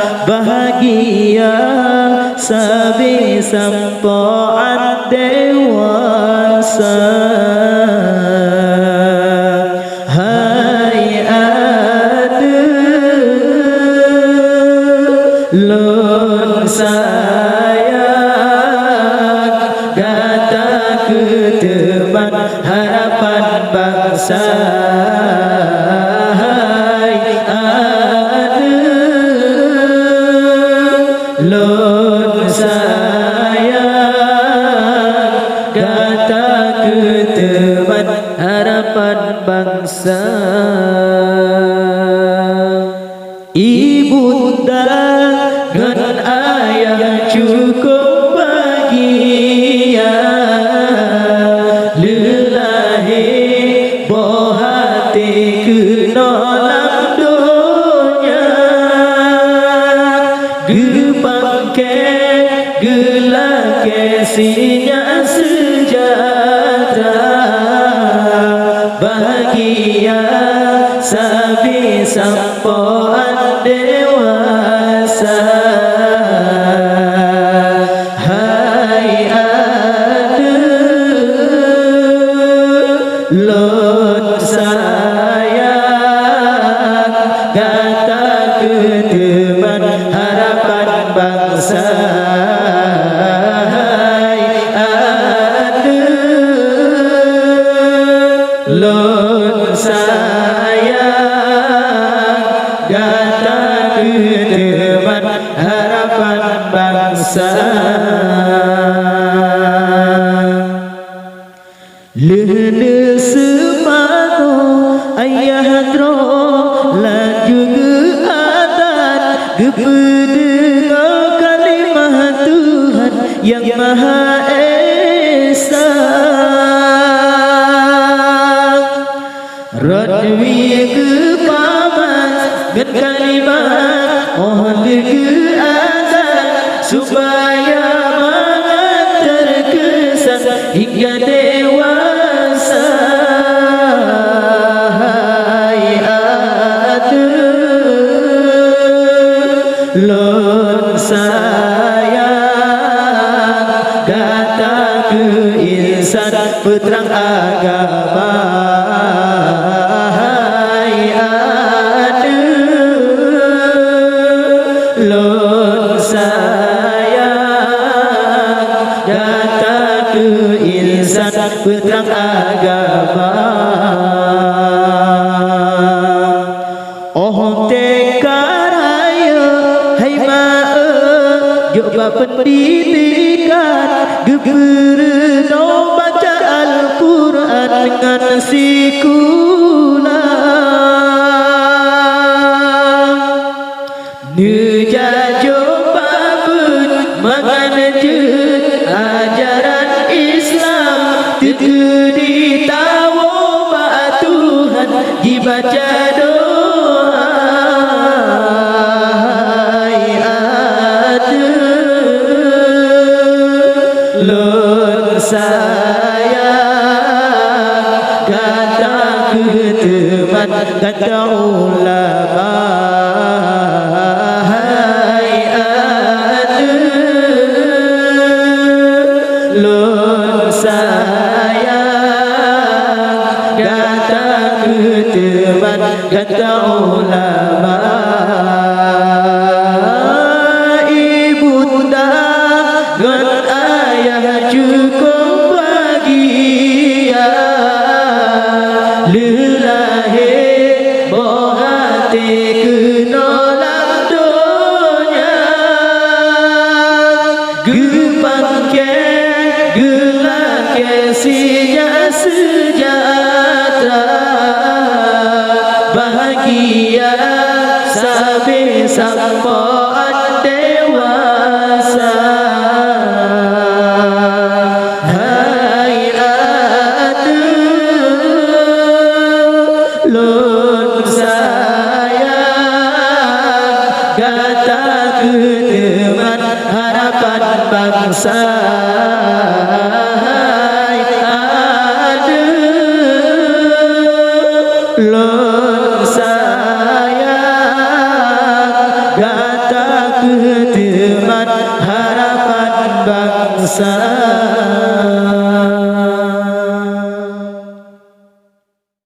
bahagia sampai sampoan dewasa. Hai ada lon sayang datang ke teman harapan bangsa. Lon sayang datang ke teman harapan bangsa. Ibunda dan ayah cukup bahagia, lelahi boh hati kenolam dunia. Gepangke gelake sinya sejahtera, bahagia sampai sampoan dewasa. Hai ada lon sayang datang ke teman harapan bangsa. Hai ada lon sayang datang ke teman harapan bangsa. Lene semano ayah hadro laju geadan gepedengo kalimah Tuhan yang Maha Esa. Radwi gepaman gen kalimat mohon geadan supaya mengantar kesan hingga dewasa. Hai ada lon sayang datang ke insan peterang agama. Hai ada lon sayang datang ke insan peterang agama. Oh tekaraya hai mae coba pendidikan geberno baca Al-Quran dengan sikulah. Nejajo babun menganjut ajaran Islam tegedi tawo ba Tuhan dibaca doa. Hai ada lon sayang datang ke teman kata ulama. Hai ada lon sayang datang ke teman kata ulama. Ibunda dan ayah cukup bahagia, lelahi boh hati kenolam dunia. Gepangke gelake sinya sejahtera, bahagia sampai sampoan dewasa. Hai ada lon sayang datang ke teman harapan bangsa. Hai ada lon sayang datang bangsa